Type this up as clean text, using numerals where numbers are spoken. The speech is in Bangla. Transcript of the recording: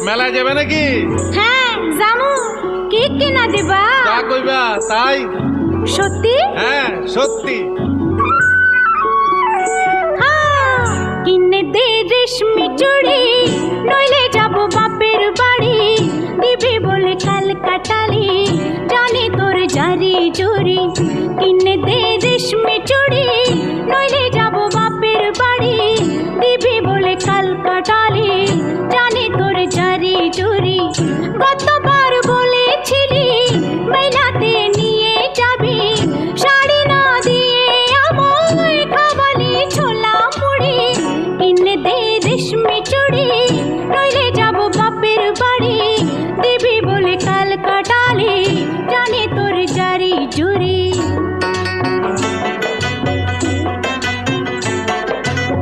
মেলায় যাবে নাকি? হ্যাঁ জামু। কি কিনা দিবা? যা কইবা তাই। সত্যি? হ্যাঁ সত্যি। কিনে দে রেশমি চুড়ি, নইলে যাব বাপের বাড়ি। দিবি বলে কাল কাটালি, জানি তোর জারি জুরি। কিনে দে রেশমি চুড়ি, নইলে যাব বাপের বাড়ি। দিবি বলে কাল কাটালি, জানি তোর জারি জুরি।